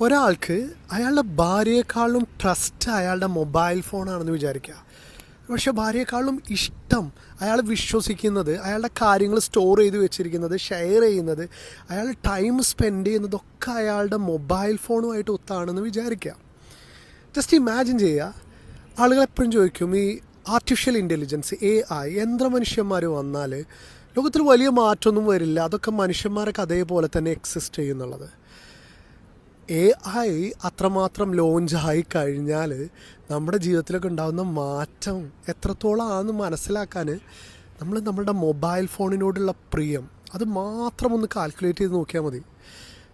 ഒരാൾക്ക് അയാളുടെ ഭാര്യയെക്കാളും ട്രസ്റ്റ് അയാളുടെ മൊബൈൽ ഫോണാണെന്ന് വിചാരിക്കുക. പക്ഷെ ഭാര്യയെക്കാളും ഇഷ്ടം അയാൾ വിശ്വസിക്കുന്നത്, അയാളുടെ കാര്യങ്ങൾ സ്റ്റോർ ചെയ്ത് വെച്ചിരിക്കുന്നത്, ഷെയർ ചെയ്യുന്നത്, അയാൾ ടൈം സ്പെൻഡ് ചെയ്യുന്നതൊക്കെ അയാളുടെ മൊബൈൽ ഫോണുമായിട്ട് ഒത്താണെന്ന് വിചാരിക്കുക. ജസ്റ്റ് ഇമാജിൻ ചെയ്യുക. ആളുകൾ എപ്പോഴും ചോദിക്കും, ഈ ആർട്ടിഫിഷ്യൽ ഇൻ്റലിജൻസ് AI യന്ത്രമനുഷ്യന്മാർ വന്നാൽ ലോകത്തിൽ വലിയ മാറ്റമൊന്നും വരില്ല, അതൊക്കെ മനുഷ്യന്മാരൊക്കെ അതേപോലെ തന്നെ എക്സിസ്റ്റ് ചെയ്യുന്നുള്ളത്. AI അത്രമാത്രം ലോഞ്ചായി കഴിഞ്ഞാൽ നമ്മുടെ ജീവിതത്തിലൊക്കെ ഉണ്ടാകുന്ന മാറ്റം എത്രത്തോളമാണെന്ന് മനസ്സിലാക്കാൻ നമ്മളുടെ മൊബൈൽ ഫോണിനോടുള്ള പ്രിയം അത് മാത്രം ഒന്ന് കാൽക്കുലേറ്റ് ചെയ്ത് നോക്കിയാൽ മതി.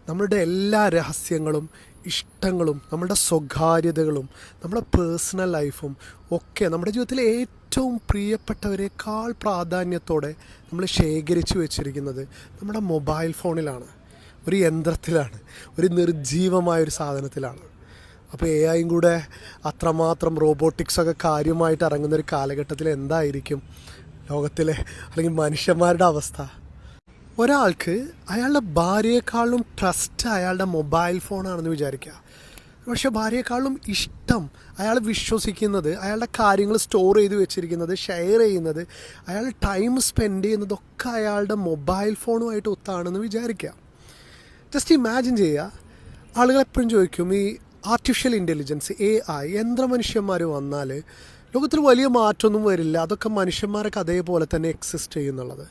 നമ്മളുടെ എല്ലാ രഹസ്യങ്ങളും ഇഷ്ടങ്ങളും നമ്മളുടെ സ്വകാര്യതകളും നമ്മുടെ പേഴ്സണൽ ലൈഫും ഒക്കെ നമ്മുടെ ജീവിതത്തിലെ ഏറ്റവും പ്രിയപ്പെട്ടവരെക്കാൾ പ്രാധാന്യത്തോടെ നമ്മൾ ശേഖരിച്ചു വെച്ചിരിക്കുന്നത് നമ്മുടെ മൊബൈൽ ഫോണിലാണ്, ഒരു യന്ത്രത്തിലാണ്, ഒരു നിർജീവമായൊരു സാധനത്തിലാണ്. അപ്പോൾ AI കൂടെ അത്രമാത്രം റോബോട്ടിക്സൊക്കെ കാര്യമായിട്ട് ഇറങ്ങുന്നൊരു കാലഘട്ടത്തിൽ എന്തായിരിക്കും ലോകത്തിലെ അല്ലെങ്കിൽ മനുഷ്യന്മാരുടെ അവസ്ഥ? ഒരാൾക്ക് അയാളുടെ ഭാര്യയെക്കാളും ട്രസ്റ്റ് അയാളുടെ മൊബൈൽ ഫോണാണെന്ന് വിചാരിക്കുക. പക്ഷെ ഭാര്യയെക്കാളും ഇഷ്ടം അയാൾ വിശ്വസിക്കുന്നത്, അയാളുടെ കാര്യങ്ങൾ സ്റ്റോർ ചെയ്ത് വെച്ചിരിക്കുന്നത്, ഷെയർ ചെയ്യുന്നത്, അയാൾ ടൈം സ്പെൻഡ് ചെയ്യുന്നതൊക്കെ അയാളുടെ മൊബൈൽ ഫോണുമായിട്ട് ഒത്താണെന്ന് വിചാരിക്കുക. ജസ്റ്റ് ഇമാജിൻ ചെയ്യുക. ആളുകൾ എപ്പോഴും ചോദിക്കും, ഈ ആർട്ടിഫിഷ്യൽ ഇൻ്റലിജൻസ് AI യന്ത്രമനുഷ്യന്മാർ വന്നാൽ ലോകത്തിൽ വലിയ മാറ്റമൊന്നും വരില്ല, അതൊക്കെ മനുഷ്യന്മാരൊക്കെ അതേപോലെ തന്നെ എക്സിസ്റ്റ് ചെയ്യുന്നുള്ളത്.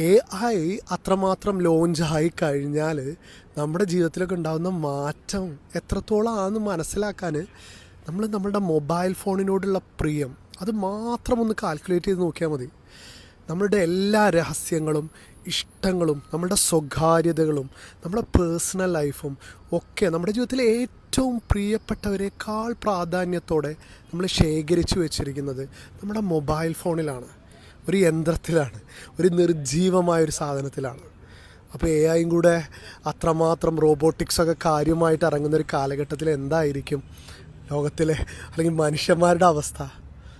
AI അത്രമാത്രം ലോഞ്ചായി കഴിഞ്ഞാൽ നമ്മുടെ ജീവിതത്തിലൊക്കെ ഉണ്ടാകുന്ന മാറ്റം എത്രത്തോളമാണെന്ന് മനസ്സിലാക്കാൻ നമ്മളുടെ മൊബൈൽ ഫോണിനോടുള്ള പ്രിയം അത് മാത്രം ഒന്ന് കാൽക്കുലേറ്റ് ചെയ്ത് നോക്കിയാൽ മതി. നമ്മളുടെ എല്ലാ രഹസ്യങ്ങളും ഇഷ്ടങ്ങളും നമ്മളുടെ സ്വകാര്യതകളും നമ്മുടെ പേഴ്സണൽ ലൈഫും ഒക്കെ നമ്മുടെ ജീവിതത്തിലെ ഏറ്റവും പ്രിയപ്പെട്ടവരെക്കാൾ പ്രാധാന്യത്തോടെ നമ്മൾ ശേഖരിച്ചു വെച്ചിരിക്കുന്നത് നമ്മുടെ മൊബൈൽ ഫോണിലാണ്, ഒരു യന്ത്രത്തിലാണ്, ഒരു നിർജീവമായൊരു സാധനത്തിലാണ്. അപ്പോൾ AI കൂടെ അത്രമാത്രം റോബോട്ടിക്സൊക്കെ കാര്യമായിട്ട് ഇറങ്ങുന്നൊരു കാലഘട്ടത്തിൽ എന്തായിരിക്കും ലോകത്തിലെ അല്ലെങ്കിൽ മനുഷ്യന്മാരുടെ അവസ്ഥ?